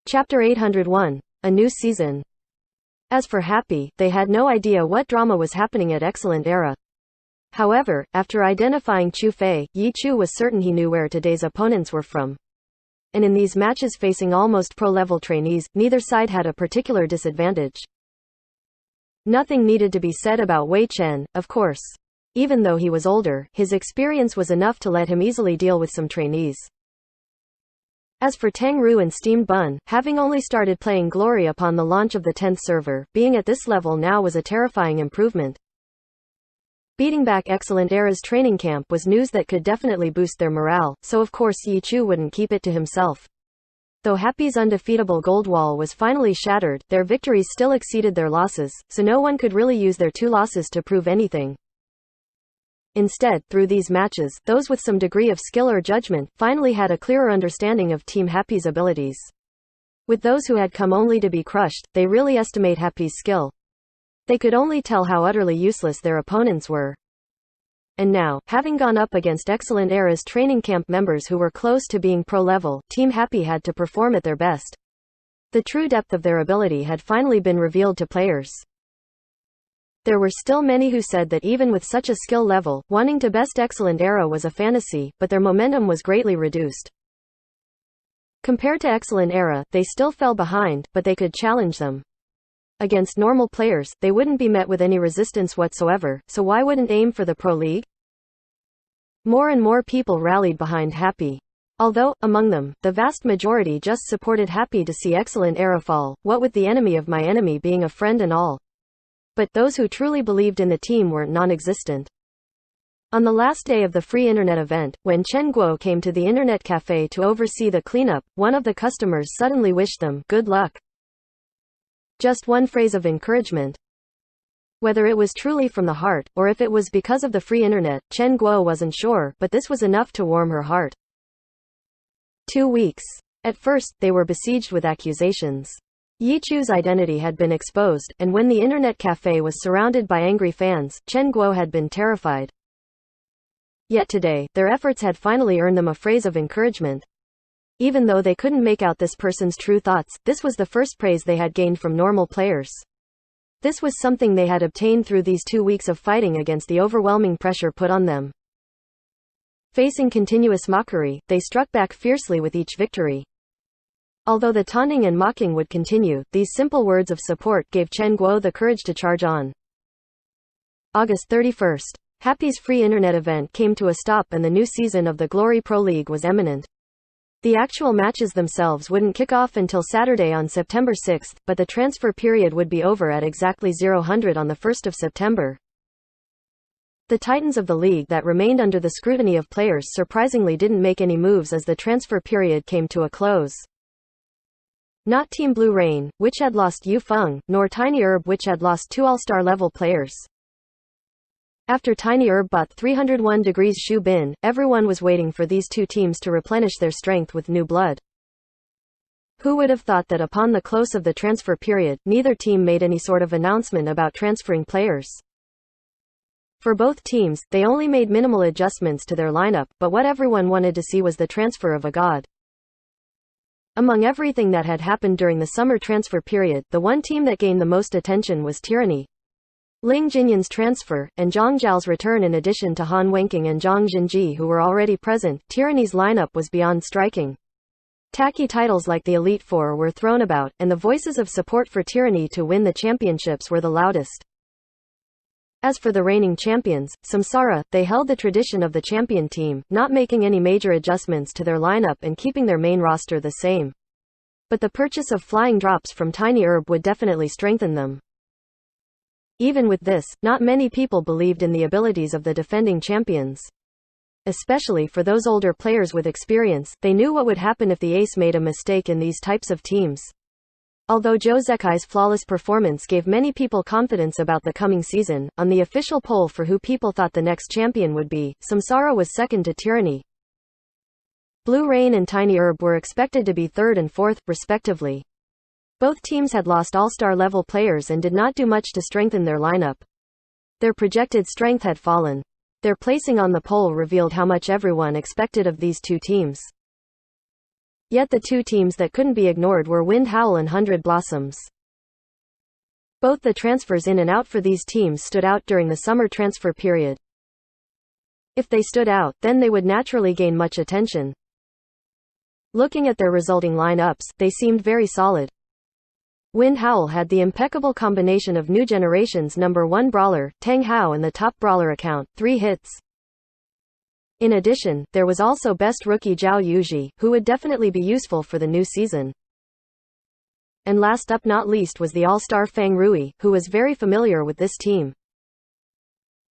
Chapter 801. A New Season. As for Happy, they had no idea what drama was happening at Excellent Era. However, after identifying Chu Fei, Yi Chu was certain he knew where today's opponents were from. And in these matches facing almost pro-level trainees, neither side had a particular disadvantage. Nothing needed to be said about Wei Chen, of course. Even though he was older, his experience was enough to let him easily deal with some trainees. As for Tang Ru and Steamed Bun, having only started playing Glory upon the launch of the 10th server, being at this level now was a terrifying improvement. Beating back Excellent Era's training camp was news that could definitely boost their morale, so of course Yi Chu wouldn't keep it to himself. Though Happy's undefeatable gold wall was finally shattered, their victories still exceeded their losses, so no one could really use their 2 losses to prove anything. Instead, through these matches, those with some degree of skill or judgment finally had a clearer understanding of Team Happy's abilities. With those who had come only to be crushed, they really estimate Happy's skill. They could only tell how utterly useless their opponents were. And now, having gone up against Excellent Era's training camp members who were close to being pro-level, Team Happy had to perform at their best. The true depth of their ability had finally been revealed to players. There were still many who said that even with such a skill level, wanting to best Excellent Era was a fantasy, but their momentum was greatly reduced. Compared to Excellent Era, they still fell behind, but they could challenge them. Against normal players, they wouldn't be met with any resistance whatsoever, so why wouldn't aim for the Pro League? More and more people rallied behind Happy. Although, among them, the vast majority just supported Happy to see Excellent Era fall, what with the enemy of my enemy being a friend and all. But those who truly believed in the team were non-existent. On the last day of the free internet event, when Chen Guo came to the internet cafe to oversee the cleanup, one of the customers suddenly wished them good luck. Just one phrase of encouragement. Whether it was truly from the heart, or if it was because of the free internet, Chen Guo wasn't sure, but this was enough to warm her heart. 2 weeks. At first, they were besieged with accusations. Yi Chu's identity had been exposed, and when the internet cafe was surrounded by angry fans, Chen Guo had been terrified. Yet today, their efforts had finally earned them a phrase of encouragement. Even though they couldn't make out this person's true thoughts, this was the first praise they had gained from normal players. This was something they had obtained through these 2 weeks of fighting against the overwhelming pressure put on them. Facing continuous mockery, they struck back fiercely with each victory. Although the taunting and mocking would continue, these simple words of support gave Chen Guo the courage to charge on. August 31st. Happy's free internet event came to a stop and the new season of the Glory Pro League was imminent. The actual matches themselves wouldn't kick off until Saturday on September 6, but the transfer period would be over at exactly 0000 on the 1st of September. The titans of the league that remained under the scrutiny of players surprisingly didn't make any moves as the transfer period came to a close. Not Team Blue Rain, which had lost Yu Feng, nor Tiny Herb, which had lost 2 all-star level players. After Tiny Herb bought 301 degrees Shu Bin, everyone was waiting for these 2 teams to replenish their strength with new blood. Who would have thought that upon the close of the transfer period, neither team made any sort of announcement about transferring players? For both teams, they only made minimal adjustments to their lineup, but what everyone wanted to see was the transfer of a god. Among everything that had happened during the summer transfer period, the one team that gained the most attention was Tyranny. Ling Jinyan's transfer, and Zhang Zhao's return. In addition to Han Wenqing and Zhang Jinji who were already present, Tyranny's lineup was beyond striking. Tacky titles like the Elite Four were thrown about, and the voices of support for Tyranny to win the championships were the loudest. As for the reigning champions, Samsara, they held the tradition of the champion team, not making any major adjustments to their lineup and keeping their main roster the same. But the purchase of flying drops from Tiny Herb would definitely strengthen them. Even with this, not many people believed in the abilities of the defending champions. Especially for those older players with experience, they knew what would happen if the ace made a mistake in these types of teams. Although Zhou Zekai's flawless performance gave many people confidence about the coming season, on the official poll for who people thought the next champion would be, Samsara was second to Tyranny. Blue Rain and Tiny Herb were expected to be third and fourth, respectively. Both teams had lost all-star level players and did not do much to strengthen their lineup. Their projected strength had fallen. Their placing on the poll revealed how much everyone expected of these 2 teams. Yet the two teams that couldn't be ignored were Wind Howl and 100 Blossoms. Both the transfers in and out for these teams stood out during the summer transfer period. If they stood out, then they would naturally gain much attention. Looking at their resulting lineups, they seemed very solid. Wind Howl had the impeccable combination of new generation's number 1 brawler, Tang Hao, and the top brawler account, 3 hits. In addition, there was also best rookie Zhao Yuji, who would definitely be useful for the new season. And last up not least was the all-star Fang Rui, who was very familiar with this team.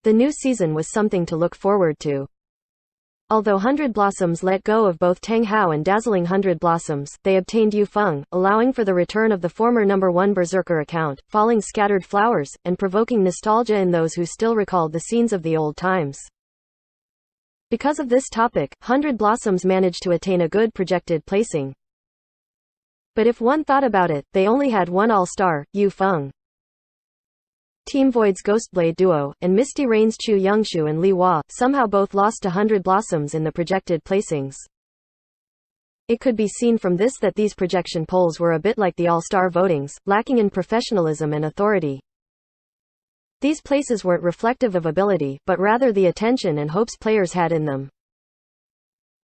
The new season was something to look forward to. Although 100 Blossoms let go of both Tang Hao and dazzling 100 Blossoms, they obtained Yu Feng, allowing for the return of the former number 1 Berserker account, falling scattered flowers, and provoking nostalgia in those who still recalled the scenes of the old times. Because of this topic, 100 Blossoms managed to attain a good projected placing. But if one thought about it, they only had one all-star, Yu Feng. Team Void's Ghostblade duo, and Misty Rain's Chu Youngshu and Li Hua, somehow both lost to 100 Blossoms in the projected placings. It could be seen from this that these projection polls were a bit like the all-star votings, lacking in professionalism and authority. These places weren't reflective of ability, but rather the attention and hopes players had in them.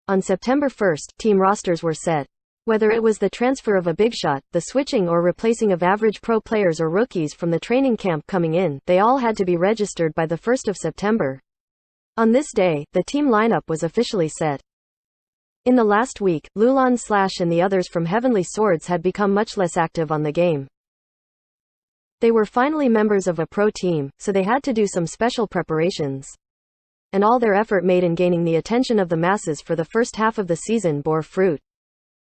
On September 1st, team rosters were set. Whether it was the transfer of a big shot, the switching or replacing of average pro players or rookies from the training camp coming in, they all had to be registered by the 1st of September. On this day, the team lineup was officially set. In the last week, Lulan Slash and the others from Heavenly Swords had become much less active on the game. They were finally members of a pro team, so they had to do some special preparations. And all their effort made in gaining the attention of the masses for the first half of the season bore fruit.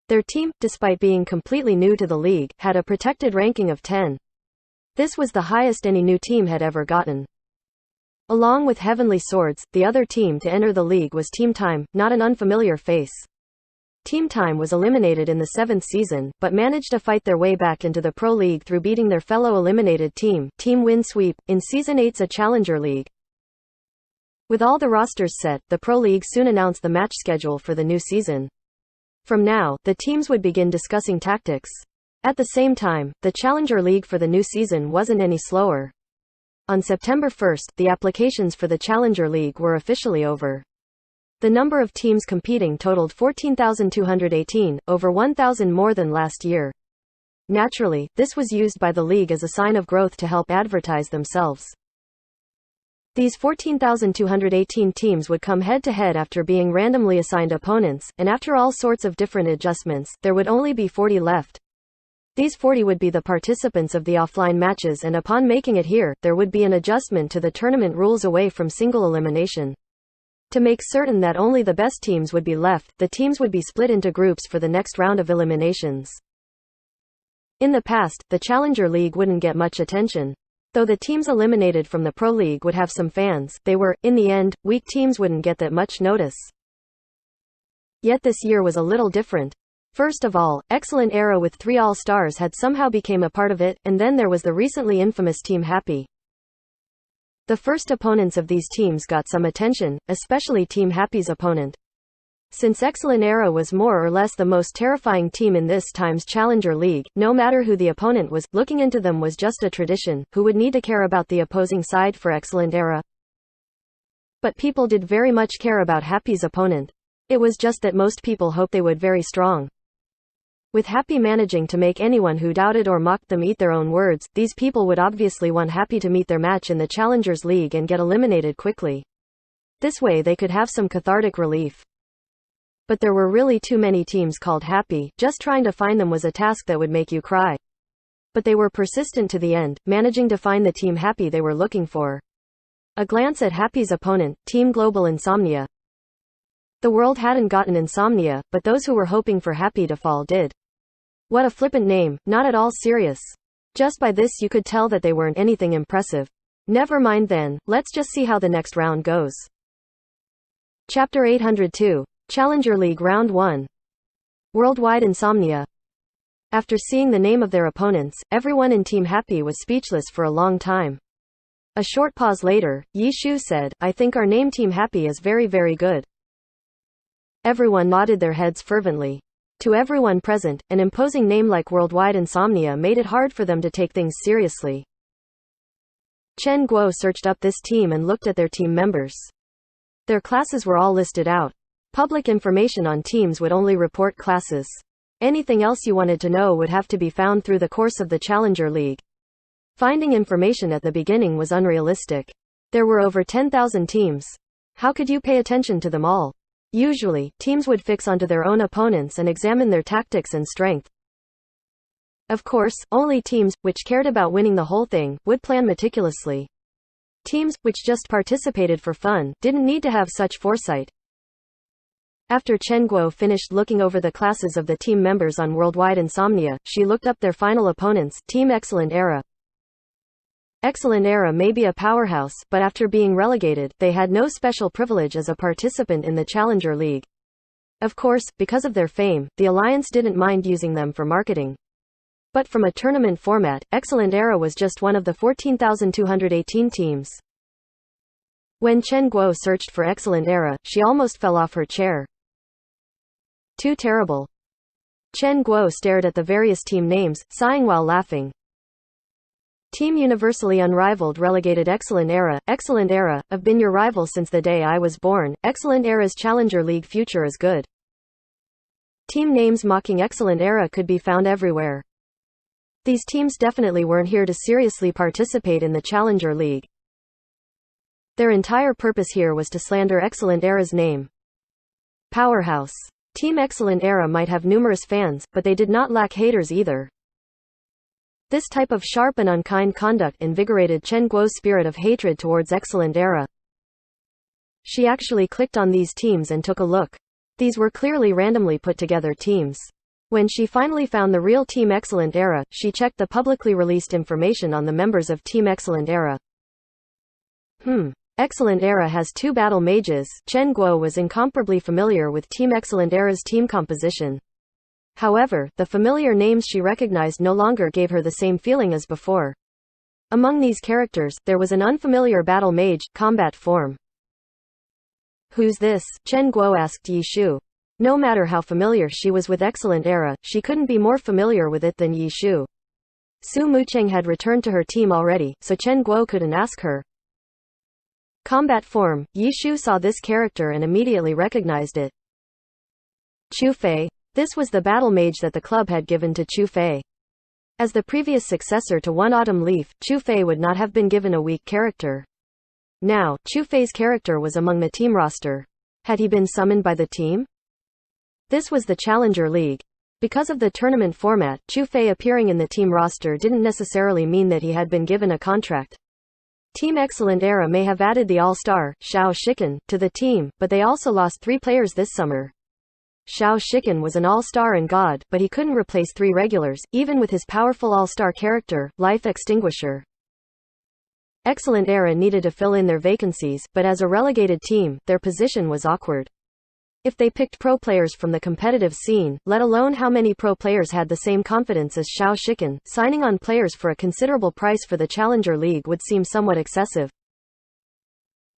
Their team, despite being completely new to the league, had a protected ranking of 10. This was the highest any new team had ever gotten. Along with Heavenly Swords, the other team to enter the league was Team Time, not an unfamiliar face. Team Time was eliminated in the 7th season, but managed to fight their way back into the Pro League through beating their fellow eliminated team, Team Win Sweep, in Season 8's Challenger League. With all the rosters set, the Pro League soon announced the match schedule for the new season. From now, the teams would begin discussing tactics. At the same time, the Challenger League for the new season wasn't any slower. On September 1st, the applications for the Challenger League were officially over. The number of teams competing totaled 14,218, over 1,000 more than last year. Naturally, this was used by the league as a sign of growth to help advertise themselves. These 14,218 teams would come head-to-head after being randomly assigned opponents, and after all sorts of different adjustments, there would only be 40 left. These 40 would be the participants of the offline matches, and upon making it here, there would be an adjustment to the tournament rules away from single elimination. To make certain that only the best teams would be left, the teams would be split into groups for the next round of eliminations. In the past, the Challenger League wouldn't get much attention. Though the teams eliminated from the Pro League would have some fans, they were, in the end, weak teams wouldn't get that much notice. Yet this year was a little different. First of all, Excellent Era with 3 All-Stars had somehow became a part of it, and then there was the recently infamous Team Happy. The first opponents of these teams got some attention, especially Team Happy's opponent. Since Excellent Era was more or less the most terrifying team in this time's Challenger League, no matter who the opponent was, looking into them was just a tradition. Who would need to care about the opposing side for Excellent Era? But people did very much care about Happy's opponent. It was just that most people hoped they would very strong. With Happy managing to make anyone who doubted or mocked them eat their own words, these people would obviously want Happy to meet their match in the Challengers League and get eliminated quickly. This way they could have some cathartic relief. But there were really too many teams called Happy, just trying to find them was a task that would make you cry. But they were persistent to the end, managing to find the Team Happy they were looking for. A glance at Happy's opponent, Team Global Insomnia. The world hadn't gotten Insomnia, but those who were hoping for Happy to fall did. What a flippant name, not at all serious. Just by this you could tell that they weren't anything impressive. Never mind then, let's just see how the next round goes. Chapter 802. Challenger League Round 1. Worldwide Insomnia. After seeing the name of their opponents, everyone in Team Happy was speechless for a long time. A short pause later, Yi Shu said, "I think our name Team Happy is very very good." Everyone nodded their heads fervently. To everyone present, an imposing name like Worldwide Insomnia made it hard for them to take things seriously. Chen Guo searched up this team and looked at their team members. Their classes were all listed out. Public information on teams would only report classes. Anything else you wanted to know would have to be found through the course of the Challenger League. Finding information at the beginning was unrealistic. There were over 10,000 teams. How could you pay attention to them all? Usually, teams would fix onto their own opponents and examine their tactics and strength. Of course, only teams, which cared about winning the whole thing, would plan meticulously. Teams, which just participated for fun, didn't need to have such foresight. After Chen Guo finished looking over the classes of the team members on Worldwide Insomnia, she looked up their final opponents, Team Excellent Era. Excellent Era may be a powerhouse, but after being relegated, they had no special privilege as a participant in the Challenger League. Of course, because of their fame, the Alliance didn't mind using them for marketing. But from a tournament format, Excellent Era was just one of the 14,218 teams. When Chen Guo searched for Excellent Era, she almost fell off her chair. Too terrible. Chen Guo stared at the various team names, sighing while laughing. Team Universally Unrivaled Relegated Excellent Era. Excellent Era, I've been your rival since the day I was born. Excellent Era's Challenger League future is good. Team names mocking Excellent Era could be found everywhere. These teams definitely weren't here to seriously participate in the Challenger League. Their entire purpose here was to slander Excellent Era's name. Powerhouse. Team Excellent Era might have numerous fans, but they did not lack haters either. This type of sharp and unkind conduct invigorated Chen Guo's spirit of hatred towards Excellent Era. She actually clicked on these teams and took a look. These were clearly randomly put together teams. When she finally found the real Team Excellent Era, she checked the publicly released information on the members of Team Excellent Era. Excellent Era has 2 battle mages. Chen Guo was incomparably familiar with Team Excellent Era's team composition. However, the familiar names she recognized no longer gave her the same feeling as before. Among these characters, there was an unfamiliar battle mage, combat form. Who's this? Chen Guo asked Yi Shu. No matter how familiar she was with Excellent Era, she couldn't be more familiar with it than Yi Shu. Su Mucheng had returned to her team already, so Chen Guo couldn't ask her. Combat form. Yi Shu saw this character and immediately recognized it. Chu Fei. This was the battle mage that the club had given to Chu Fei. As the previous successor to One Autumn Leaf, Chu Fei would not have been given a weak character. Now, Chu Fei's character was among the team roster. Had he been summoned by the team? This was the Challenger League. Because of the tournament format, Chu Fei appearing in the team roster didn't necessarily mean that he had been given a contract. Team Excellent Era may have added the all-star, Xiao Shiken, to the team, but they also lost 3 players this summer. Xiao Shiken was an all-star and god, but he couldn't replace 3 regulars, even with his powerful all-star character, Life Extinguisher. Excellent Era needed to fill in their vacancies, but as a relegated team, their position was awkward. If they picked pro players from the competitive scene, let alone how many pro players had the same confidence as Xiao Shiken, signing on players for a considerable price for the Challenger League would seem somewhat excessive.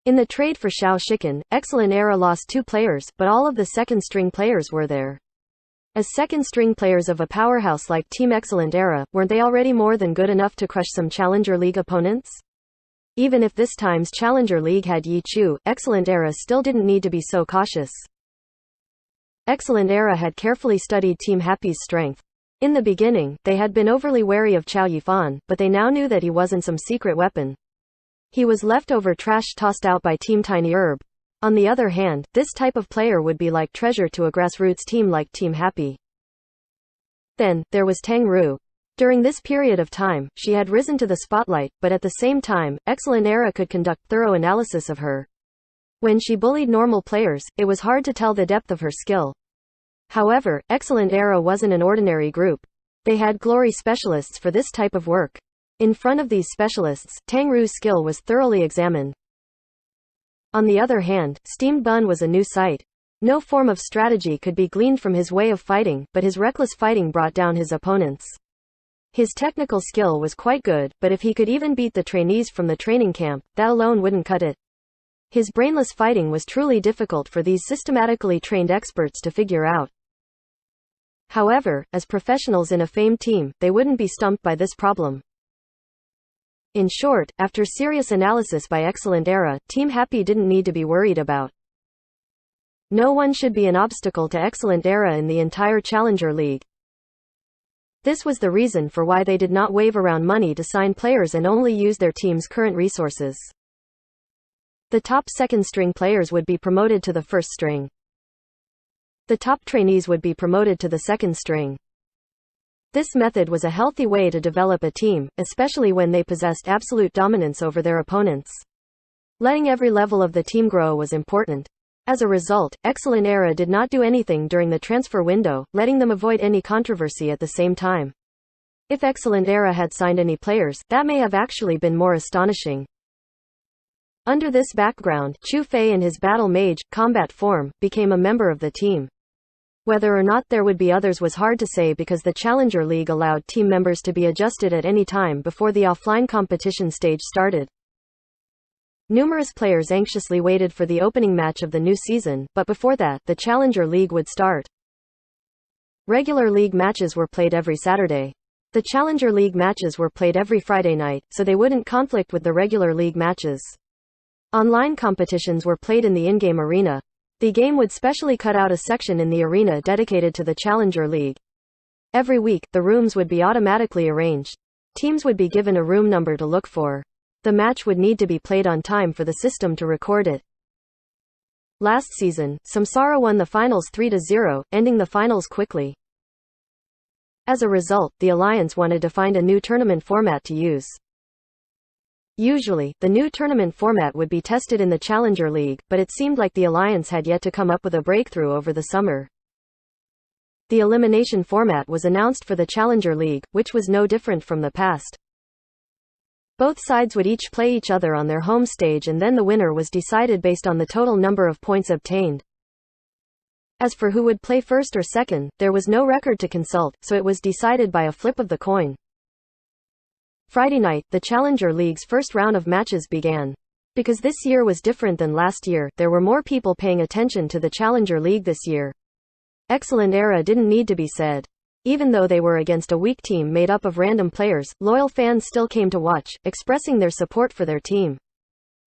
In the trade for Xiao Shiken, Excellent Era lost 2 players, but all of the second-string players were there. As second-string players of a powerhouse like Team Excellent Era, weren't they already more than good enough to crush some Challenger League opponents? Even if this time's Challenger League had Yi Chu, Excellent Era still didn't need to be so cautious. Excellent Era had carefully studied Team Happy's strength. In the beginning, they had been overly wary of Chao Yifan, but they now knew that he wasn't some secret weapon. He was leftover trash tossed out by Team Tiny Herb. On the other hand, this type of player would be like treasure to a grassroots team like Team Happy. Then, there was Tang Ru. During this period of time, she had risen to the spotlight, but at the same time, Excellent Era could conduct thorough analysis of her. When she bullied normal players, it was hard to tell the depth of her skill. However, Excellent Era wasn't an ordinary group. They had glory specialists for this type of work. In front of these specialists, Tang Ru's skill was thoroughly examined. On the other hand, Steamed Bun was a new sight. No form of strategy could be gleaned from his way of fighting, but his reckless fighting brought down his opponents. His technical skill was quite good, but if he could even beat the trainees from the training camp, that alone wouldn't cut it. His brainless fighting was truly difficult for these systematically trained experts to figure out. However, as professionals in a famed team, they wouldn't be stumped by this problem. In short, after serious analysis by Excellent Era, Team Happy didn't need to be worried about. No one should be an obstacle to Excellent Era in the entire Challenger League. This was the reason for why they did not wave around money to sign players and only use their team's current resources. The top second-string players would be promoted to the first string. The top trainees would be promoted to the second string. This method was a healthy way to develop a team, especially when they possessed absolute dominance over their opponents. Letting every level of the team grow was important. As a result, Excellent Era did not do anything during the transfer window, letting them avoid any controversy at the same time. If Excellent Era had signed any players, that may have actually been more astonishing. Under this background, Chu Fei in his Battle Mage combat form became a member of the team. Whether or not there would be others was hard to say because the Challenger League allowed team members to be adjusted at any time before the offline competition stage started. Numerous players anxiously waited for the opening match of the new season, but before that, the Challenger League would start. Regular league matches were played every Saturday. The Challenger League matches were played every Friday night, so they wouldn't conflict with the regular league matches. Online competitions were played in the in-game arena. The game would specially cut out a section in the arena dedicated to the Challenger League. Every week, the rooms would be automatically arranged. Teams would be given a room number to look for. The match would need to be played on time for the system to record it. Last season, Samsara won the finals 3-0, ending the finals quickly. As a result, the Alliance wanted to find a new tournament format to use. Usually, the new tournament format would be tested in the Challenger League, but it seemed like the Alliance had yet to come up with a breakthrough over the summer. The elimination format was announced for the Challenger League, which was no different from the past. Both sides would each play each other on their home stage and then the winner was decided based on the total number of points obtained. As for who would play first or second, there was no record to consult, so it was decided by a flip of the coin. Friday night, the Challenger League's first round of matches began. Because this year was different than last year, there were more people paying attention to the Challenger League this year. Excellent Era didn't need to be said. Even though they were against a weak team made up of random players, loyal fans still came to watch, expressing their support for their team.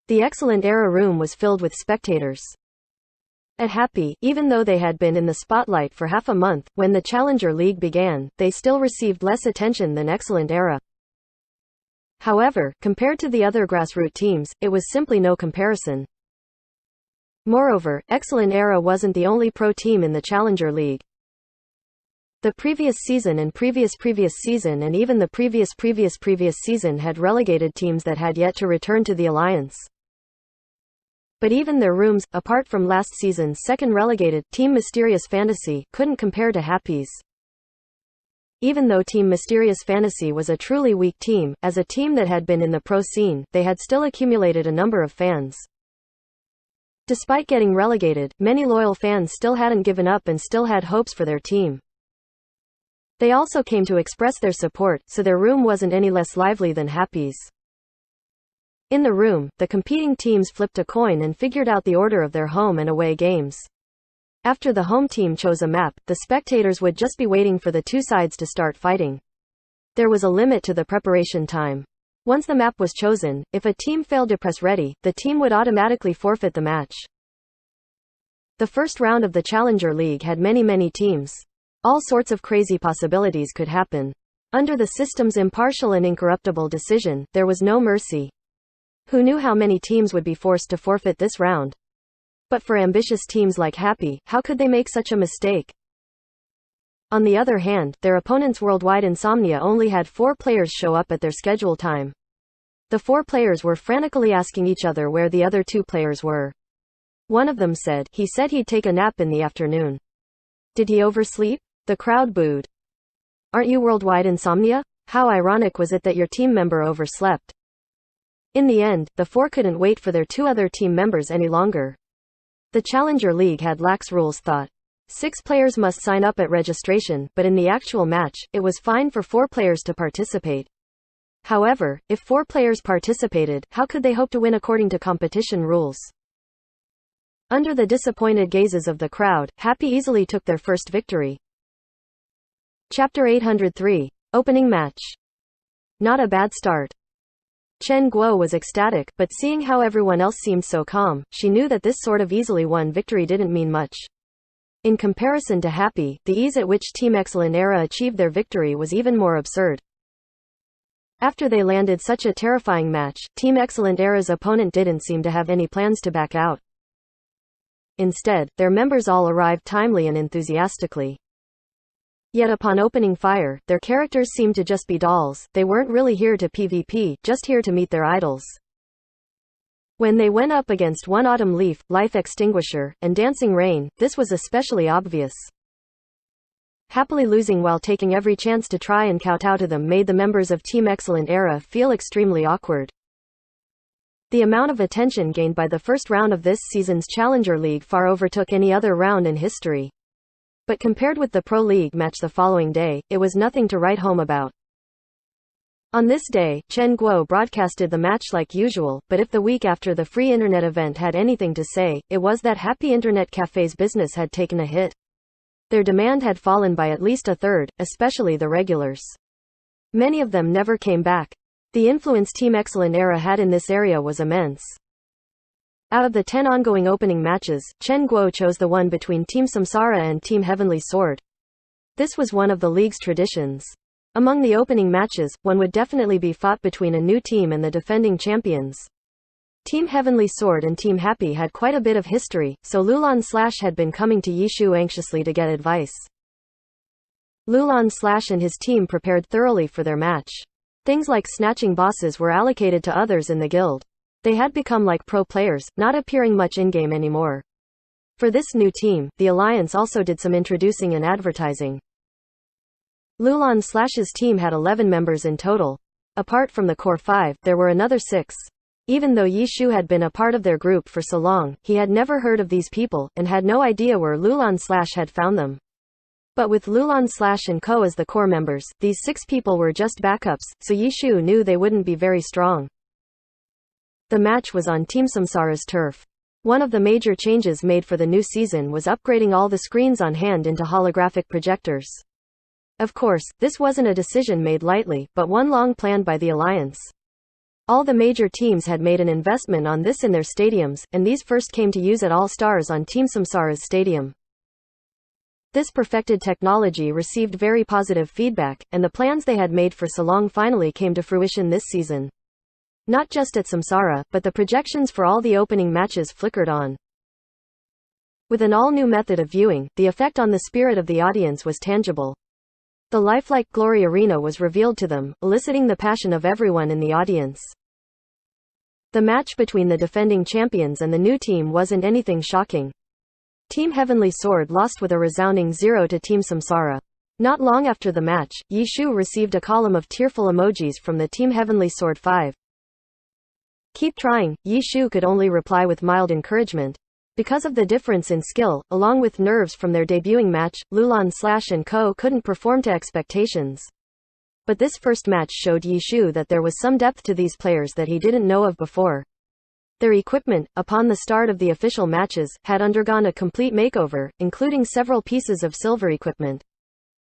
The Excellent Era room was filled with spectators. At Happy, even though they had been in the spotlight for half a month, when the Challenger League began, they still received less attention than Excellent Era. However, compared to the other grassroots teams, it was simply no comparison. Moreover, Excellent Era wasn't the only pro team in the Challenger League. The previous season and previous season and even the previous season had relegated teams that had yet to return to the Alliance. But even their rooms, apart from last season's second relegated, Team Mysterious Fantasy, couldn't compare to Happy's. Even though Team Mysterious Fantasy was a truly weak team, as a team that had been in the pro scene, they had still accumulated a number of fans. Despite getting relegated, many loyal fans still hadn't given up and still had hopes for their team. They also came to express their support, so their room wasn't any less lively than Happy's. In the room, the competing teams flipped a coin and figured out the order of their home and away games. After the home team chose a map, the spectators would just be waiting for the two sides to start fighting. There was a limit to the preparation time. Once the map was chosen, if a team failed to press ready, the team would automatically forfeit the match. The first round of the Challenger League had many teams. All sorts of crazy possibilities could happen. Under the system's impartial and incorruptible decision, there was no mercy. Who knew how many teams would be forced to forfeit this round? But for ambitious teams like Happy, how could they make such a mistake? On the other hand, their opponents Worldwide Insomnia only had 4 players show up at their schedule time. The 4 players were frantically asking each other where the other 2 players were. One of them said, he said he'd take a nap in the afternoon. Did he oversleep? The crowd booed. Aren't you Worldwide Insomnia? How ironic was it that your team member overslept? In the end, the 4 couldn't wait for their 2 other team members any longer. The Challenger League had lax rules thought. 6 players must sign up at registration, but in the actual match, it was fine for 4 players to participate. However, if 4 players participated, how could they hope to win according to competition rules? Under the disappointed gazes of the crowd, Happy easily took their first victory. Chapter 803. Opening Match. Not a bad start. Chen Guo was ecstatic, but seeing how everyone else seemed so calm, she knew that this sort of easily won victory didn't mean much. In comparison to Happy, the ease at which Team Excellent Era achieved their victory was even more absurd. After they landed such a terrifying match, Team Excellent Era's opponent didn't seem to have any plans to back out. Instead, their members all arrived timely and enthusiastically. Yet upon opening fire, their characters seemed to just be dolls. They weren't really here to PvP, just here to meet their idols. When they went up against One Autumn Leaf, Life Extinguisher, and Dancing Rain, this was especially obvious. Happily losing while taking every chance to try and kowtow to them made the members of Team Excellent Era feel extremely awkward. The amount of attention gained by the first round of this season's Challenger League far overtook any other round in history. But compared with the Pro League match the following day, it was nothing to write home about. On this day, Chen Guo broadcasted the match like usual, but if the week after the free internet event had anything to say, it was that Happy Internet Cafe's business had taken a hit. Their demand had fallen by at least a third, especially the regulars. Many of them never came back. The influence Team Excellent Era had in this area was immense. Out of the 10 ongoing opening matches, Chen Guo chose the one between Team Samsara and Team Heavenly Sword. This was one of the league's traditions. Among the opening matches, one would definitely be fought between a new team and the defending champions. Team Heavenly Sword and Team Happy had quite a bit of history, so Lulan Slash had been coming to Yishu anxiously to get advice. Lulan Slash and his team prepared thoroughly for their match. Things like snatching bosses were allocated to others in the guild. They had become like pro players, not appearing much in-game anymore. For this new team, the Alliance also did some introducing and advertising. Lulan Slash's team had 11 members in total. Apart from the core 5, there were another 6. Even though Yishu had been a part of their group for so long, he had never heard of these people, and had no idea where Lulan Slash had found them. But with Lulan Slash and Co as the core members, these 6 people were just backups, so Yishu knew they wouldn't be very strong. The match was on Team Samsara's turf. One of the major changes made for the new season was upgrading all the screens on hand into holographic projectors. Of course, this wasn't a decision made lightly, but one long planned by the Alliance. All the major teams had made an investment on this in their stadiums, and these first came to use at All Stars on Team Samsara's stadium. This perfected technology received very positive feedback, and the plans they had made for so long finally came to fruition this season. Not just at Samsara, but the projections for all the opening matches flickered on. With an all-new method of viewing, the effect on the spirit of the audience was tangible. The lifelike Glory Arena was revealed to them, eliciting the passion of everyone in the audience. The match between the defending champions and the new team wasn't anything shocking. Team Heavenly Sword lost with a resounding 0 to Team Samsara. Not long after the match, Yishu received a column of tearful emojis from the Team Heavenly Sword 5. Keep trying, Yishu could only reply with mild encouragement. Because of the difference in skill, along with nerves from their debuting match, Lulan Slash and Co couldn't perform to expectations. But this first match showed Yishu that there was some depth to these players that he didn't know of before. Their equipment, upon the start of the official matches, had undergone a complete makeover, including several pieces of silver equipment.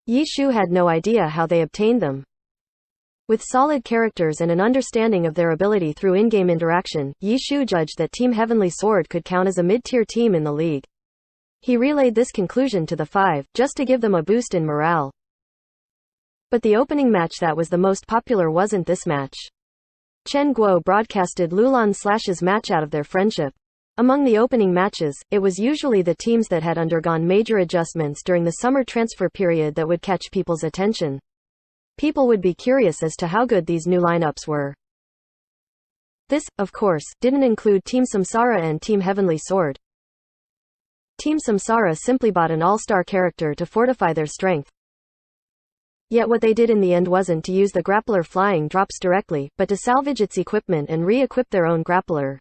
Yishu had no idea how they obtained them. With solid characters and an understanding of their ability through in-game interaction, Yishu judged that Team Heavenly Sword could count as a mid-tier team in the league. He relayed this conclusion to the 5, just to give them a boost in morale. But the opening match that was the most popular wasn't this match. Chen Guo broadcasted Lulan Slash's match out of their friendship. Among the opening matches, it was usually the teams that had undergone major adjustments during the summer transfer period that would catch people's attention. People would be curious as to how good these new lineups were. This, of course, didn't include Team Samsara and Team Heavenly Sword. Team Samsara simply bought an all-star character to fortify their strength. Yet what they did in the end wasn't to use the grappler flying drops directly, but to salvage its equipment and re-equip their own grappler.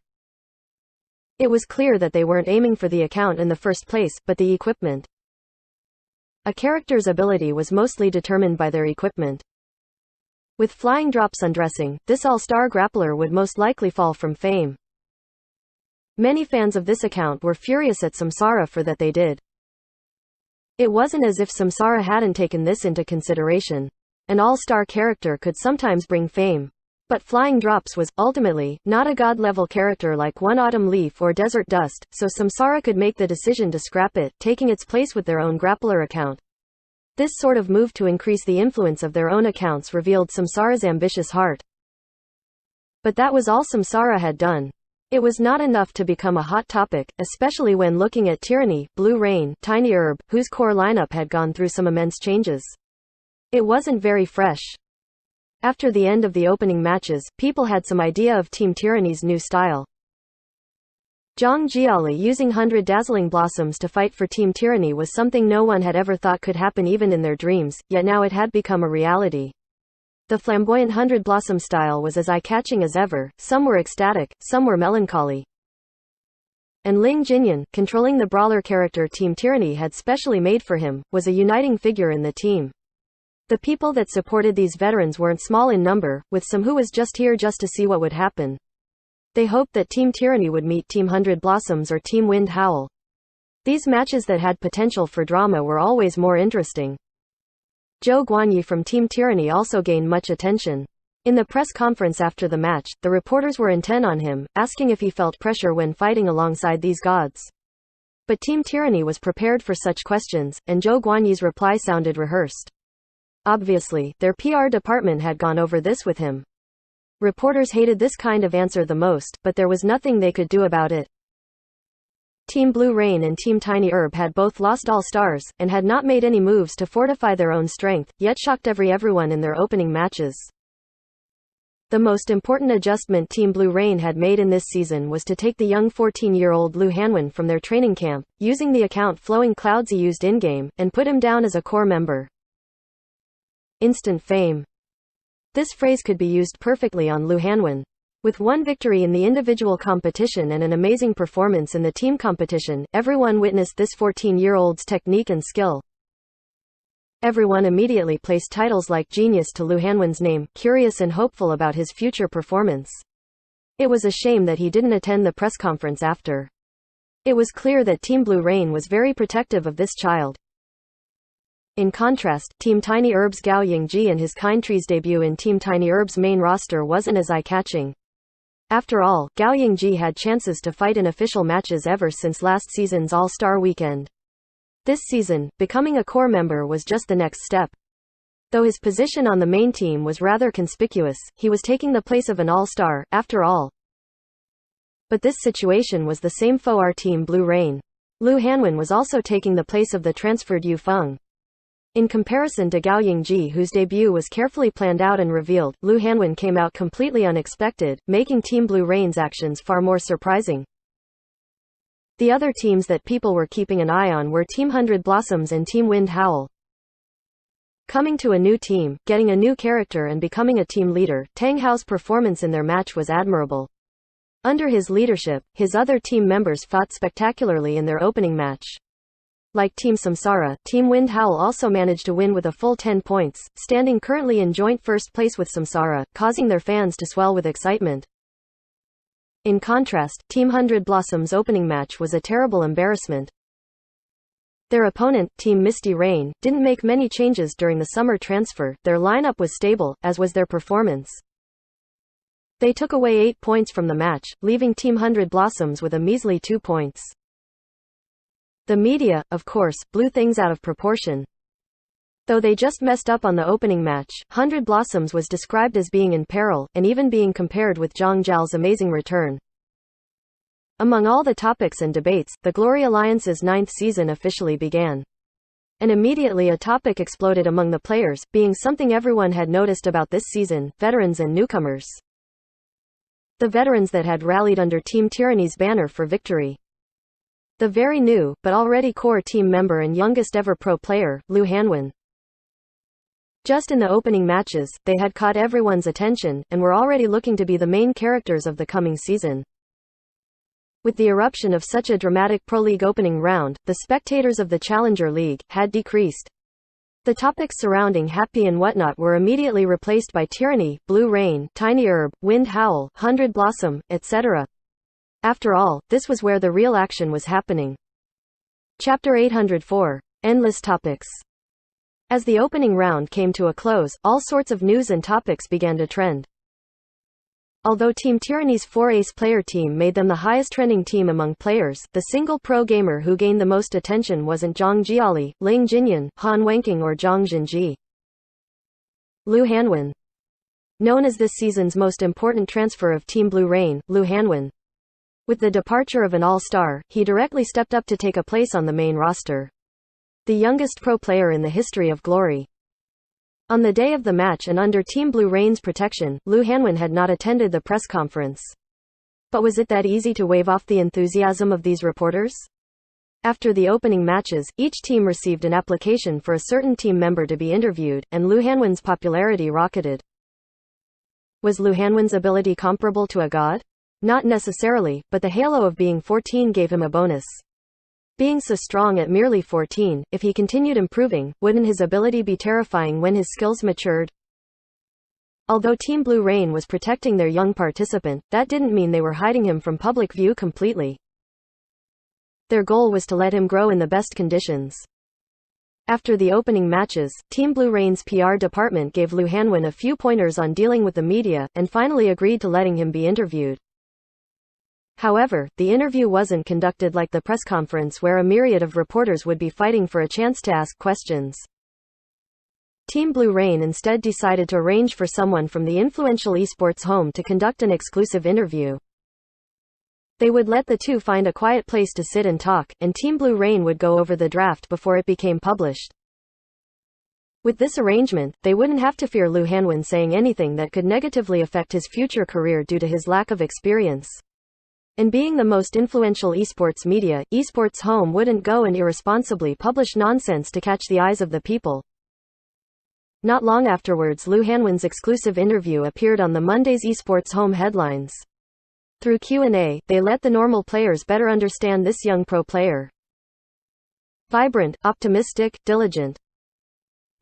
It was clear that they weren't aiming for the account in the first place, but the equipment. A character's ability was mostly determined by their equipment. With flying drops undressing, this all-star grappler would most likely fall from fame. Many fans of this account were furious at Samsara for that they did. It wasn't as if Samsara hadn't taken this into consideration. An all-star character could sometimes bring fame. But Flying Drops was, ultimately, not a god-level character like One Autumn Leaf or Desert Dust, so Samsara could make the decision to scrap it, taking its place with their own grappler account. This sort of move to increase the influence of their own accounts revealed Samsara's ambitious heart. But that was all Samsara had done. It was not enough to become a hot topic, especially when looking at Tyranny, Blue Rain, Tiny Herb, whose core lineup had gone through some immense changes. It wasn't very fresh. After the end of the opening matches, people had some idea of Team Tyranny's new style. Zhang Jiali using 100 dazzling blossoms to fight for Team Tyranny was something no one had ever thought could happen even in their dreams, yet now it had become a reality. The flamboyant 100 blossom style was as eye-catching as ever, some were ecstatic, some were melancholy. And Ling Jinyan, controlling the brawler character Team Tyranny had specially made for him, was a uniting figure in the team. The people that supported these veterans weren't small in number, with some who was just here just to see what would happen. They hoped that Team Tyranny would meet Team 100 Blossoms or Team Wind Howl. These matches that had potential for drama were always more interesting. Zhou Guanyi from Team Tyranny also gained much attention. In the press conference after the match, the reporters were intent on him, asking if he felt pressure when fighting alongside these gods. But Team Tyranny was prepared for such questions, and Zhou Guanyi's reply sounded rehearsed. Obviously, their PR department had gone over this with him. Reporters hated this kind of answer the most, but there was nothing they could do about it. Team Blue Rain and Team Tiny Herb had both lost all stars, and had not made any moves to fortify their own strength, yet shocked everyone in their opening matches. The most important adjustment Team Blue Rain had made in this season was to take the young 14-year-old Lu Hanwen from their training camp, using the account Flowing Clouds he used in-game, and put him down as a core member. Instant fame. This phrase could be used perfectly on Lu Hanwen. With one victory in the individual competition and an amazing performance in the team competition, everyone witnessed this 14-year-old's technique and skill. Everyone immediately placed titles like genius to Lu Hanwen's name, curious and hopeful about his future performance. It was a shame that he didn't attend the press conference after. It was clear that Team Blue Rain was very protective of this child. In contrast, Team Tiny Herb's Gao Yingji and his Kind Tree's debut in Team Tiny Herb's main roster wasn't as eye-catching. After all, Gao Yingji had chances to fight in official matches ever since last season's All-Star Weekend. This season, becoming a core member was just the next step. Though his position on the main team was rather conspicuous, he was taking the place of an all-star, after all. But this situation was the same for our Team Blue Rain. Lu Hanwen was also taking the place of the transferred Yu Feng. In comparison to Gao Yingji, whose debut was carefully planned out and revealed, Lu Hanwen came out completely unexpected, making Team Blue Rain's actions far more surprising. The other teams that people were keeping an eye on were Team 100 Blossoms and Team Wind Howl. Coming to a new team, getting a new character and becoming a team leader, Tang Hao's performance in their match was admirable. Under his leadership, his other team members fought spectacularly in their opening match. Like Team Samsara, Team Wind Howl also managed to win with a full 10 points, standing currently in joint first place with Samsara, causing their fans to swell with excitement. In contrast, Team 100 Blossom's opening match was a terrible embarrassment. Their opponent, Team Misty Rain, didn't make many changes during the summer transfer. Their lineup was stable, as was their performance. They took away 8 points from the match, leaving Team 100 Blossoms with a measly 2 points. The media, of course, blew things out of proportion. Though they just messed up on the opening match, 100 Blossoms was described as being in peril, and even being compared with Zhang Zhao's amazing return. Among all the topics and debates, the Glory Alliance's 9th season officially began. And immediately a topic exploded among the players, being something everyone had noticed about this season: veterans and newcomers. The veterans that had rallied under Team Tyranny's banner for victory. The very new, but already core team member and youngest ever pro player, Lu Hanwen. Just in the opening matches, they had caught everyone's attention, and were already looking to be the main characters of the coming season. With the eruption of such a dramatic Pro League opening round, the spectators of the Challenger League had decreased. The topics surrounding Happy and whatnot were immediately replaced by Tyranny, Blue Rain, Tiny Herb, Wind Howl, 100 Blossom, etc. After all, this was where the real action was happening. Chapter 804. Endless topics. As the opening round came to a close, all sorts of news and topics began to trend. Although Team Tyranny's 4-ace player team made them the highest trending team among players, the single pro gamer who gained the most attention wasn't Zhang Jiali, Ling Jinyan, Han Wenqing or Zhang Jinji. Lu Hanwen. Known as this season's most important transfer of Team Blue Rain, Lu Hanwen. With the departure of an all-star, he directly stepped up to take a place on the main roster. The youngest pro player in the history of Glory. On the day of the match and under Team Blue Rain's protection, Lu Hanwen had not attended the press conference. But was it that easy to wave off the enthusiasm of these reporters? After the opening matches, each team received an application for a certain team member to be interviewed, and Lu Hanwen's popularity rocketed. Was Lu Hanwen's ability comparable to a god? Not necessarily, but the halo of being 14 gave him a bonus. Being so strong at merely 14, if he continued improving, wouldn't his ability be terrifying when his skills matured? Although Team Blue Rain was protecting their young participant, that didn't mean they were hiding him from public view completely. Their goal was to let him grow in the best conditions. After the opening matches, Team Blue Rain's PR department gave Lu Hanwen a few pointers on dealing with the media, and finally agreed to letting him be interviewed. However, the interview wasn't conducted like the press conference where a myriad of reporters would be fighting for a chance to ask questions. Team Blue Rain instead decided to arrange for someone from the influential esports home to conduct an exclusive interview. They would let the two find a quiet place to sit and talk, and Team Blue Rain would go over the draft before it became published. With this arrangement, they wouldn't have to fear Lu Hanwen saying anything that could negatively affect his future career due to his lack of experience. And being the most influential esports media, Esports Home wouldn't go and irresponsibly publish nonsense to catch the eyes of the people. Not long afterwards, Lu Hanwen's exclusive interview appeared on the Monday's Esports Home headlines. Through Q&A, they let the normal players better understand this young pro player. Vibrant, optimistic, diligent.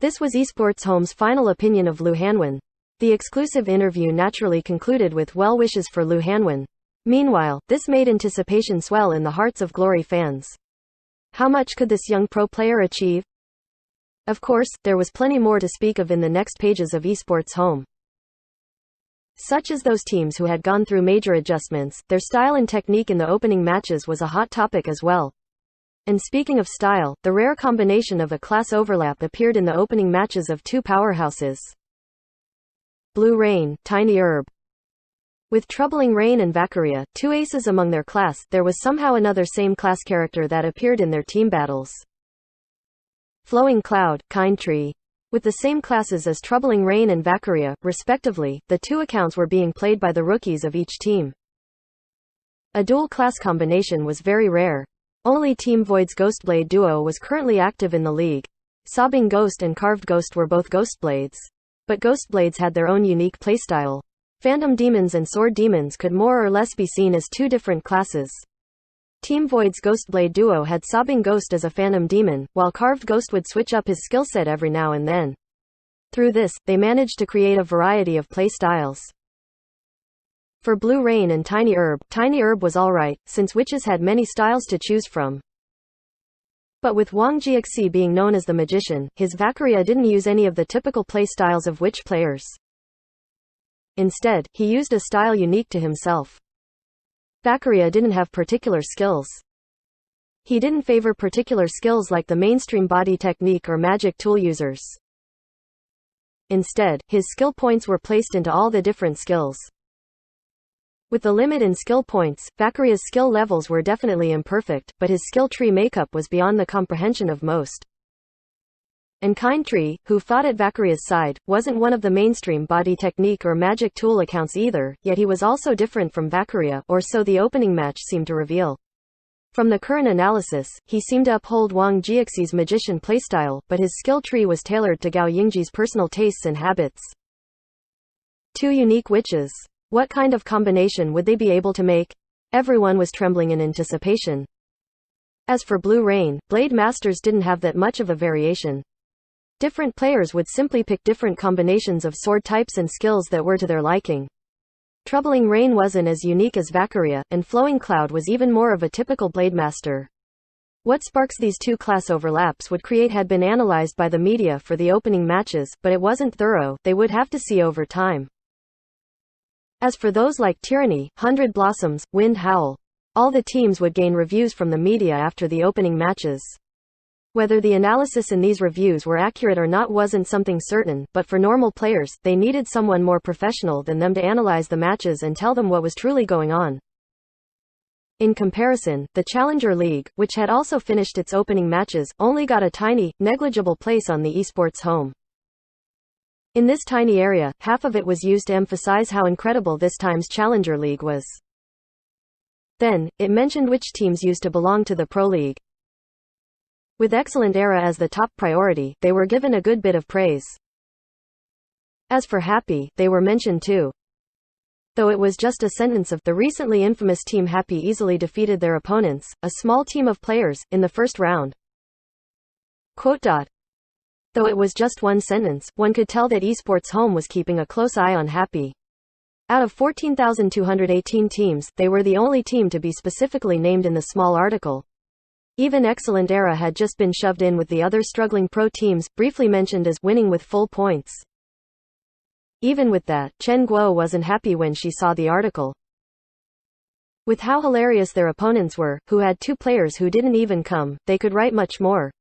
This was Esports Home's final opinion of Lu Hanwen. The exclusive interview naturally concluded with well wishes for Lu Hanwen. Meanwhile, this made anticipation swell in the hearts of Glory fans. How much could this young pro player achieve? Of course, there was plenty more to speak of in the next pages of Esports Home. Such as those teams who had gone through major adjustments, their style and technique in the opening matches was a hot topic as well. And speaking of style, the rare combination of a class overlap appeared in the opening matches of two powerhouses. Blue Rain, Tiny Herb. With Troubling Rain and Vacaria, two aces among their class, there was somehow another same-class character that appeared in their team battles. Flowing Cloud, Kind Tree. With the same classes as Troubling Rain and Vacaria, respectively, the two accounts were being played by the rookies of each team. A dual-class combination was very rare. Only Team Void's Ghostblade duo was currently active in the league. Sobbing Ghost and Carved Ghost were both Ghostblades. But Ghostblades had their own unique playstyle. Phantom Demons and Sword Demons could more or less be seen as two different classes. Team Void's Ghostblade duo had Sobbing Ghost as a Phantom Demon, while Carved Ghost would switch up his skillset every now and then. Through this, they managed to create a variety of play styles. For Blue Rain and Tiny Herb was alright, since witches had many styles to choose from. But with Wang Jiexi being known as the Magician, his Vacaria didn't use any of the typical play styles of witch players. Instead, he used a style unique to himself. Vacaria didn't have particular skills. He didn't favor particular skills like the mainstream body technique or magic tool users. Instead, his skill points were placed into all the different skills. With the limit in skill points, Vacaria's skill levels were definitely imperfect, but his skill tree makeup was beyond the comprehension of most. And Kind Tree, who fought at Vacaria's side, wasn't one of the mainstream body technique or magic tool accounts either, yet he was also different from Vacaria, or so the opening match seemed to reveal. From the current analysis, he seemed to uphold Wang Jiaxi's magician playstyle, but his skill tree was tailored to Gao Yingji's personal tastes and habits. Two unique witches. What kind of combination would they be able to make? Everyone was trembling in anticipation. As for Blue Rain, Blade Masters didn't have that much of a variation. Different players would simply pick different combinations of sword types and skills that were to their liking. Troubling Rain wasn't as unique as Vacaria, and Flowing Cloud was even more of a typical Blade Master. What sparks these two class overlaps would create had been analyzed by the media for the opening matches, but it wasn't thorough. They would have to see over time. As for those like Tyranny, 100 Blossoms, Wind Howl, all the teams would gain reviews from the media after the opening matches. Whether the analysis in these reviews were accurate or not wasn't something certain, but for normal players, they needed someone more professional than them to analyze the matches and tell them what was truly going on. In comparison, the Challenger League, which had also finished its opening matches, only got a tiny, negligible place on the esports home. In this tiny area, half of it was used to emphasize how incredible this time's Challenger League was. Then, it mentioned which teams used to belong to the Pro League. With Excellent Era as the top priority, they were given a good bit of praise. As for Happy, they were mentioned too. Though it was just a sentence of, the recently infamous Team Happy easily defeated their opponents, a small team of players, in the first round. Though it was just one sentence, one could tell that Esports Home was keeping a close eye on Happy. Out of 14,218 teams, they were the only team to be specifically named in the small article. Even Excellent Era had just been shoved in with the other struggling pro teams, briefly mentioned as winning with full points. Even with that, Chen Guo wasn't happy when she saw the article. With how hilarious their opponents were, who had two players who didn't even come, they could write much more.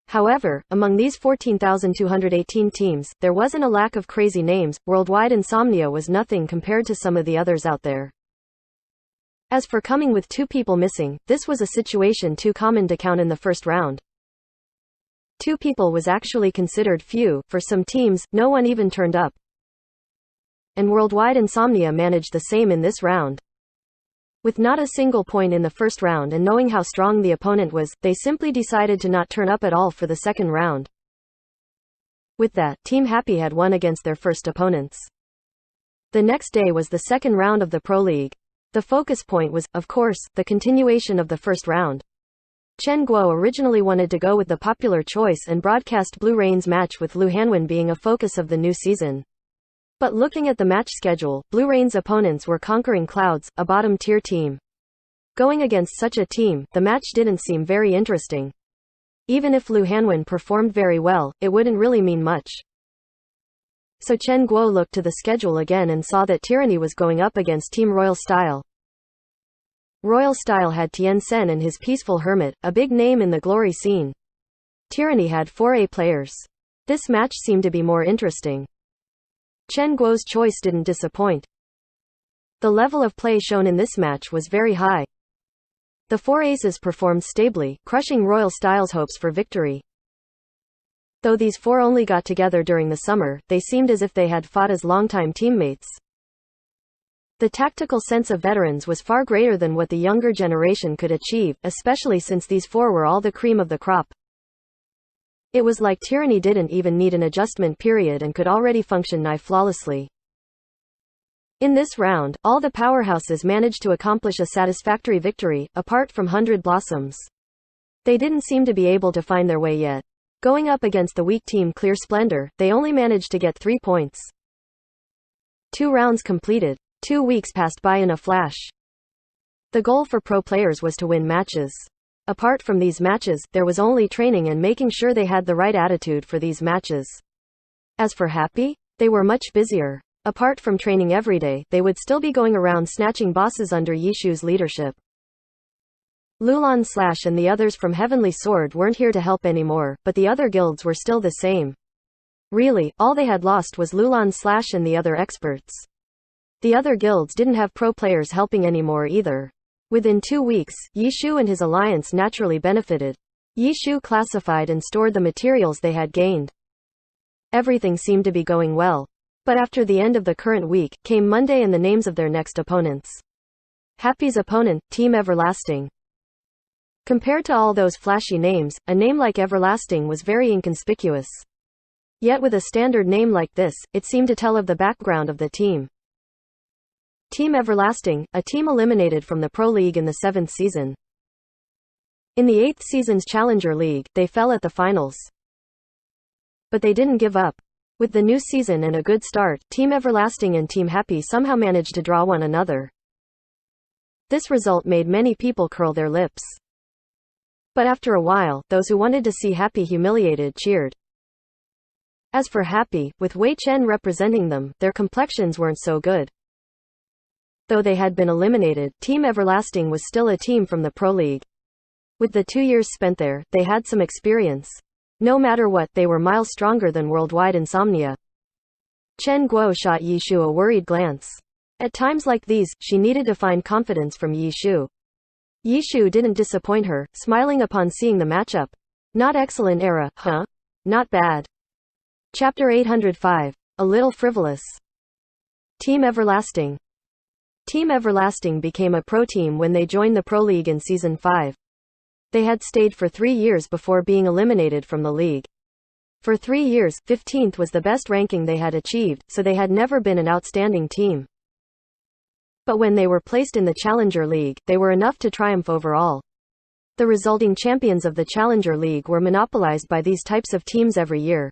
However, among these 14,218 teams, there wasn't a lack of crazy names. Worldwide Insomnia was nothing compared to some of the others out there. As for coming with two people missing, this was a situation too common to count in the first round. Two people was actually considered few. For some teams, no one even turned up. And Worldwide Insomnia managed the same in this round. With not a single point in the first round and knowing how strong the opponent was, they simply decided to not turn up at all for the second round. With that, Team Happy had won against their first opponents. The next day was the second round of the Pro League. The focus point was, of course, the continuation of the first round. Chen Guo originally wanted to go with the popular choice and broadcast Blue Rain's match with Lu Hanwen being a focus of the new season. But looking at the match schedule, Blue Rain's opponents were Conquering Clouds, a bottom-tier team. Going against such a team, the match didn't seem very interesting. Even if Lu Hanwen performed very well, it wouldn't really mean much. So Chen Guo looked to the schedule again and saw that Tyranny was going up against Team Royal Style. Royal Style had Tien Sen and his Peaceful Hermit, a big name in the glory scene. Tyranny had 4 A players. This match seemed to be more interesting. Chen Guo's choice didn't disappoint. The level of play shown in this match was very high. The 4 aces performed stably, crushing Royal Style's hopes for victory. Though these 4 only got together during the summer, they seemed as if they had fought as longtime teammates. The tactical sense of veterans was far greater than what the younger generation could achieve, especially since these 4 were all the cream of the crop. It was like Tyranny didn't even need an adjustment period and could already function nigh flawlessly. In this round, all the powerhouses managed to accomplish a satisfactory victory, apart from 100 Blossoms. They didn't seem to be able to find their way yet. Going up against the weak team Clear Splendor, they only managed to get 3 points. 2 rounds completed. 2 weeks passed by in a flash. The goal for pro players was to win matches. Apart from these matches, there was only training and making sure they had the right attitude for these matches. As for Happy, they were much busier. Apart from training every day, they would still be going around snatching bosses under Yishu's leadership. Lulan Slash and the others from Heavenly Sword weren't here to help anymore, but the other guilds were still the same. Really, all they had lost was Lulan Slash and the other experts. The other guilds didn't have pro players helping anymore either. Within 2 weeks, Yishu and his alliance naturally benefited. Yishu classified and stored the materials they had gained. Everything seemed to be going well. But after the end of the current week, came Monday and the names of their next opponents. Happy's opponent, Team Everlasting. Compared to all those flashy names, a name like Everlasting was very inconspicuous. Yet with a standard name like this, it seemed to tell of the background of the team. Team Everlasting, a team eliminated from the Pro League in the 7th season. In the 8th season's Challenger League, they fell at the finals. But they didn't give up. With the new season and a good start, Team Everlasting and Team Happy somehow managed to draw one another. This result made many people curl their lips. But after a while, those who wanted to see Happy humiliated cheered. As for Happy, with Wei Chen representing them, their complexions weren't so good. Though they had been eliminated, Team Everlasting was still a team from the Pro League. With the 2 years spent there, they had some experience. No matter what, they were miles stronger than Worldwide Insomnia. Chen Guo shot Yishu a worried glance. At times like these, she needed to find confidence from Yishu. Yishu didn't disappoint her, smiling upon seeing the matchup. Not excellent era, huh? Not bad. Chapter 805. A little frivolous. Team Everlasting. Team Everlasting became a pro team when they joined the Pro League in Season 5. They had stayed for 3 years before being eliminated from the league. For 3 years, 15th was the best ranking they had achieved, so they had never been an outstanding team. But when they were placed in the Challenger League, they were enough to triumph overall. The resulting champions of the Challenger League were monopolized by these types of teams every year.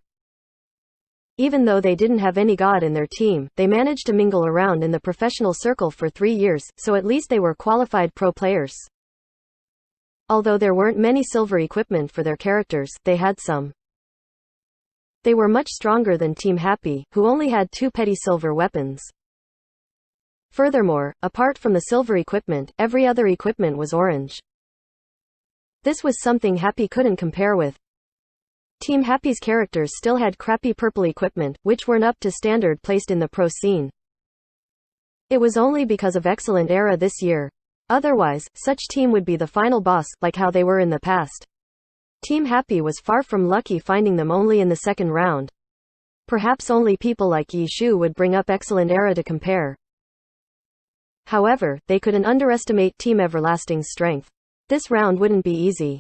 Even though they didn't have any god in their team, they managed to mingle around in the professional circle for 3 years, so at least they were qualified pro players. Although there weren't many silver equipment for their characters, they had some. They were much stronger than Team Happy, who only had 2 petty silver weapons. Furthermore, apart from the silver equipment, every other equipment was orange. This was something Happy couldn't compare with. Team Happy's characters still had crappy purple equipment, which weren't up to standard placed in the pro scene. It was only because of excellent era this year. Otherwise, such team would be the final boss, like how they were in the past. Team Happy was far from lucky finding them only in the second round. Perhaps only people like Yishu would bring up excellent era to compare. However, they couldn't underestimate Team Everlasting's strength. This round wouldn't be easy.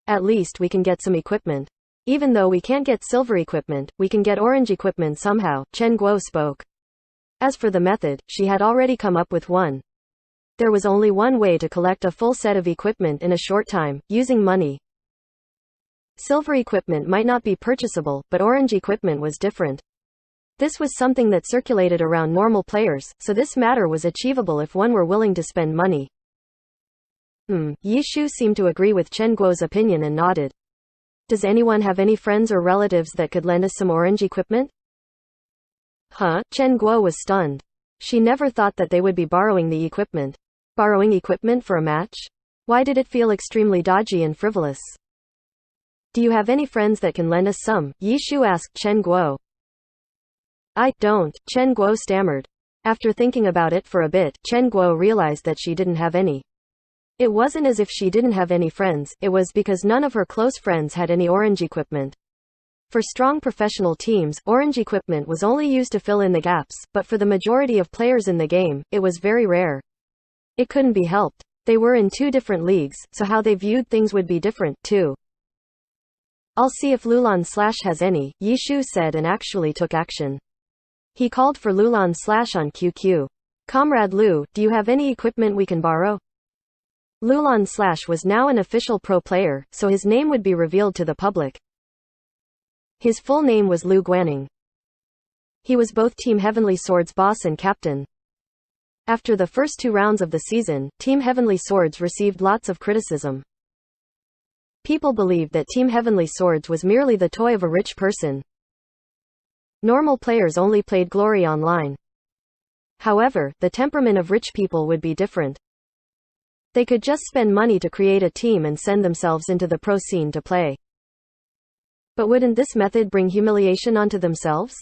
At least we can get some equipment. Even though we can't get silver equipment, we can get orange equipment somehow, Chen Guo spoke. As for the method, she had already come up with one. There was only one way to collect a full set of equipment in a short time, using money. Silver equipment might not be purchasable, but orange equipment was different. This was something that circulated around normal players, so this matter was achievable if one were willing to spend money. Yishu seemed to agree with Chen Guo's opinion and nodded. Does anyone have any friends or relatives that could lend us some orange equipment? Huh? Chen Guo was stunned. She never thought that they would be borrowing the equipment. Borrowing equipment for a match? Why did it feel extremely dodgy and frivolous? Do you have any friends that can lend us some? Yishu asked Chen Guo. I don't, Chen Guo stammered. After thinking about it for a bit, Chen Guo realized that she didn't have any. It wasn't as if she didn't have any friends, it was because none of her close friends had any orange equipment. For strong professional teams, orange equipment was only used to fill in the gaps, but for the majority of players in the game, it was very rare. It couldn't be helped. They were in 2 different leagues, so how they viewed things would be different, too. I'll see if Lulan Slash has any, Yishu said and actually took action. He called for Lulan Slash on QQ. Comrade Lu, do you have any equipment we can borrow? Lulan Slash was now an official pro player, so his name would be revealed to the public. His full name was Lu Guaning. He was both Team Heavenly Swords boss and captain. After the first 2 rounds of the season, Team Heavenly Swords received lots of criticism. People believed that Team Heavenly Swords was merely the toy of a rich person. Normal players only played Glory Online. However, the temperament of rich people would be different. They could just spend money to create a team and send themselves into the pro scene to play. But wouldn't this method bring humiliation onto themselves?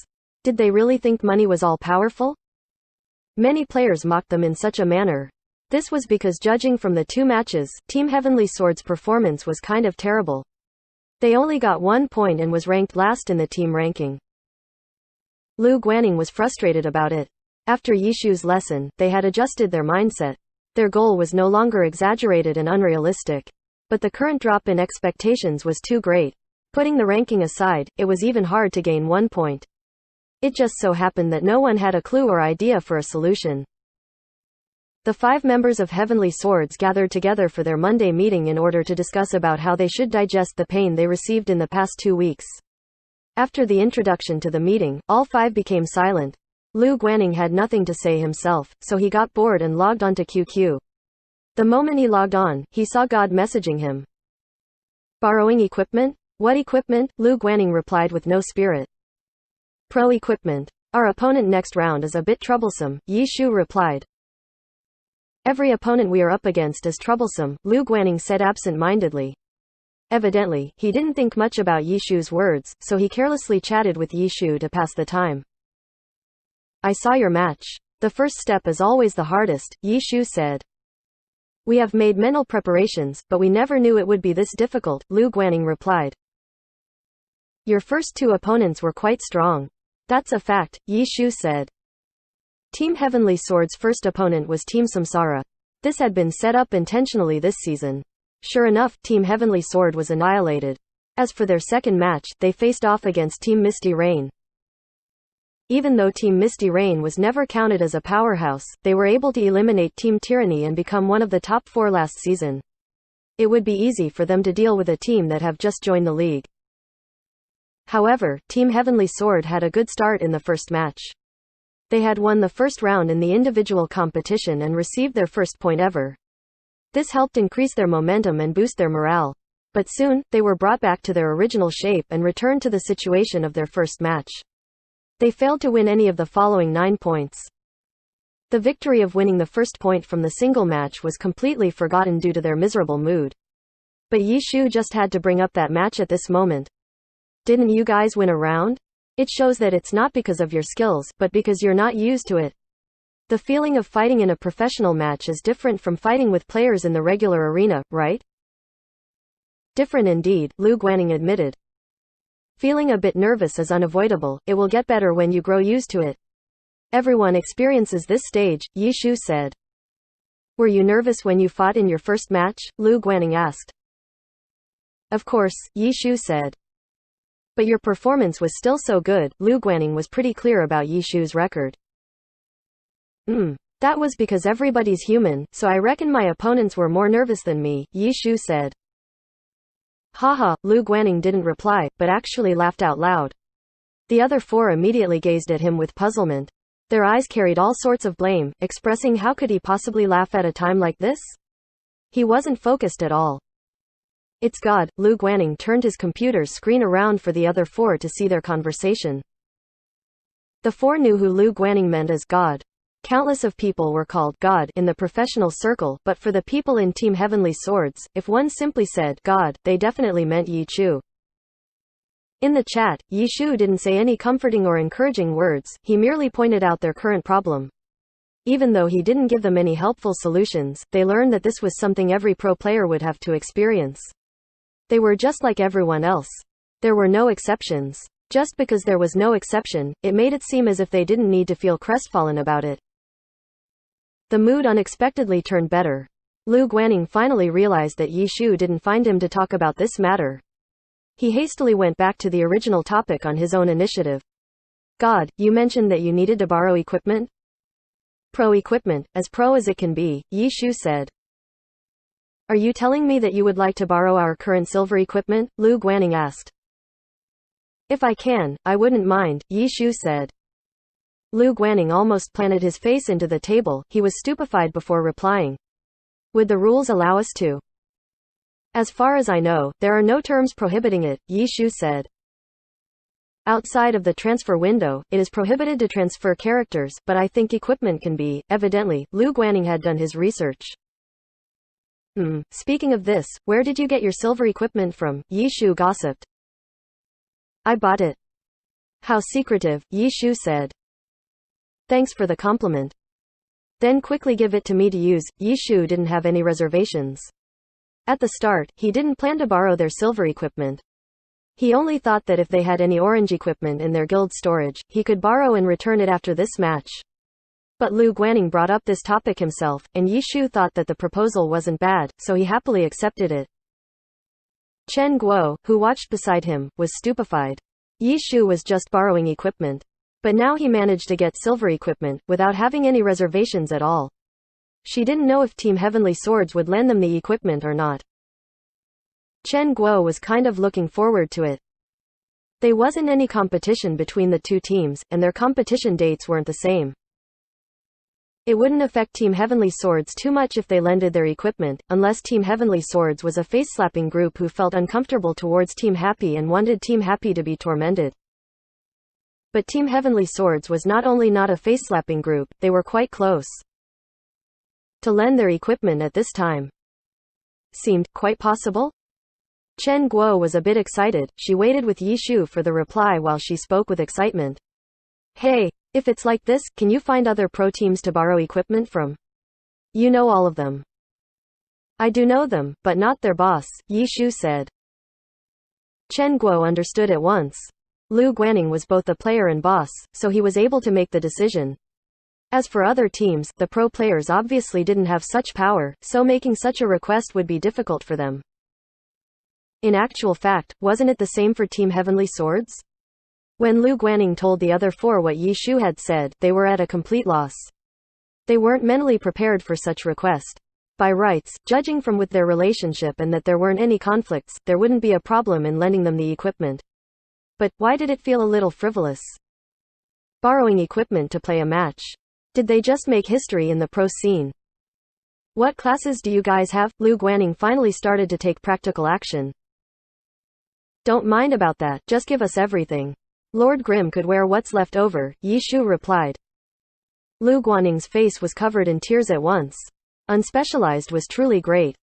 Did they really think money was all powerful? Many players mocked them in such a manner. This was because judging from the 2 matches, Team Heavenly Swords' performance was kind of terrible. They only got 1 point and was ranked last in the team ranking. Lu Guaning was frustrated about it. After Yishu's lesson, they had adjusted their mindset. Their goal was no longer exaggerated and unrealistic. But the current drop in expectations was too great. Putting the ranking aside, it was even hard to gain 1 point. It just so happened that no one had a clue or idea for a solution. The 5 members of Heavenly Swords gathered together for their Monday meeting in order to discuss about how they should digest the pain they received in the past 2 weeks. After the introduction to the meeting, all 5 became silent. Lu Guaning had nothing to say himself, so he got bored and logged onto QQ. The moment he logged on, he saw God messaging him. Borrowing equipment? What equipment? Lu Guaning replied with no spirit. Pro equipment. Our opponent next round is a bit troublesome, Yi Shu replied. Every opponent we are up against is troublesome, Lu Guaning said absent-mindedly. Evidently, he didn't think much about Yi Shu's words, so he carelessly chatted with Yi Shu to pass the time. I saw your match. The first step is always the hardest, Yi Shu said. We have made mental preparations, but we never knew it would be this difficult, Lu Guaning replied. Your first two opponents were quite strong. That's a fact, Yi Shu said. Team Heavenly Sword's first opponent was Team Samsara. This had been set up intentionally this season. Sure enough, Team Heavenly Sword was annihilated. As for their second match, they faced off against Team Misty Rain. Even though Team Misty Rain was never counted as a powerhouse, they were able to eliminate Team Tyranny and become one of the top 4 last season. It would be easy for them to deal with a team that have just joined the league. However, Team Heavenly Sword had a good start in the first match. They had won the first round in the individual competition and received their first point ever. This helped increase their momentum and boost their morale. But soon, they were brought back to their original shape and returned to the situation of their first match. They failed to win any of the following 9 points. The victory of winning the first point from the single match was completely forgotten due to their miserable mood. But Yi Shu just had to bring up that match at this moment. Didn't you guys win a round? It shows that it's not because of your skills, but because you're not used to it. The feeling of fighting in a professional match is different from fighting with players in the regular arena, right? Different indeed, Lu Guaning admitted. Feeling a bit nervous is unavoidable, it will get better when you grow used to it. Everyone experiences this stage, Yi Shu said. Were you nervous when you fought in your first match? Lu Guaning asked. Of course, Yi Shu said. But your performance was still so good, Lu Guaning was pretty clear about Yi Shu's record. That was because everybody's human, so I reckon my opponents were more nervous than me, Yi Shu said. Haha, Lu Guaning didn't reply, but actually laughed out loud. The other 4 immediately gazed at him with puzzlement. Their eyes carried all sorts of blame, expressing how could he possibly laugh at a time like this? He wasn't focused at all. It's God, Lu Guaning turned his computer's screen around for the other 4 to see their conversation. The 4 knew who Lu Guaning meant as God. Countless of people were called God in the professional circle, but for the people in Team Heavenly Swords, if one simply said God, they definitely meant Yi Shu. In the chat, Yi Shu didn't say any comforting or encouraging words, he merely pointed out their current problem. Even though he didn't give them any helpful solutions, they learned that this was something every pro player would have to experience. They were just like everyone else. There were no exceptions. Just because there was no exception, it made it seem as if they didn't need to feel crestfallen about it. The mood unexpectedly turned better. Lu Guaning finally realized that Yi Shu didn't find him to talk about this matter. He hastily went back to the original topic on his own initiative. God, you mentioned that you needed to borrow equipment? Pro equipment, as pro as it can be, Yi Shu said. Are you telling me that you would like to borrow our current silver equipment? Lu Guaning asked. If I can, I wouldn't mind, Yi Shu said. Lu Guaning almost planted his face into the table, he was stupefied before replying. Would the rules allow us to? As far as I know, there are no terms prohibiting it, Yi Shu said. Outside of the transfer window, it is prohibited to transfer characters, but I think equipment can be. Evidently, Lu Guaning had done his research. Speaking of this, where did you get your silver equipment from? Yi Shu gossiped. I bought it. How secretive, Yi Shu said. Thanks for the compliment. Then quickly give it to me to use. Yi Shu didn't have any reservations. At the start, he didn't plan to borrow their silver equipment. He only thought that if they had any orange equipment in their guild storage, he could borrow and return it after this match. But Lu Guaning brought up this topic himself, and Yi Shu thought that the proposal wasn't bad, so he happily accepted it. Chen Guo, who watched beside him, was stupefied. Yi Shu was just borrowing equipment. But now he managed to get silver equipment, without having any reservations at all. She didn't know if Team Heavenly Swords would lend them the equipment or not. Chen Guo was kind of looking forward to it. There wasn't any competition between the two teams, and their competition dates weren't the same. It wouldn't affect Team Heavenly Swords too much if they lended their equipment, unless Team Heavenly Swords was a face-slapping group who felt uncomfortable towards Team Happy and wanted Team Happy to be tormented. But Team Heavenly Swords was not only not a face-slapping group, they were quite close. To lend their equipment at this time seemed quite possible. Chen Guo was a bit excited. She waited with Yi Shu for the reply while she spoke with excitement. Hey, if it's like this, can you find other pro teams to borrow equipment from? You know all of them. I do know them, but not their boss, Yi Shu said. Chen Guo understood at once. Lu Guaning was both the player and boss, so he was able to make the decision. As for other teams, the pro players obviously didn't have such power, so making such a request would be difficult for them. In actual fact, wasn't it the same for Team Heavenly Swords? When Lu Guaning told the other four what Yi Shu had said, they were at a complete loss. They weren't mentally prepared for such request. By rights, judging from with their relationship and that there weren't any conflicts, there wouldn't be a problem in lending them the equipment. But, why did it feel a little frivolous? Borrowing equipment to play a match. Did they just make history in the pro scene? What classes do you guys have? Lu Guaning finally started to take practical action. Don't mind about that, just give us everything. Lord Grimm could wear what's left over, Yi Shu replied. Lu Guaning's face was covered in tears at once. Unspecialized was truly great.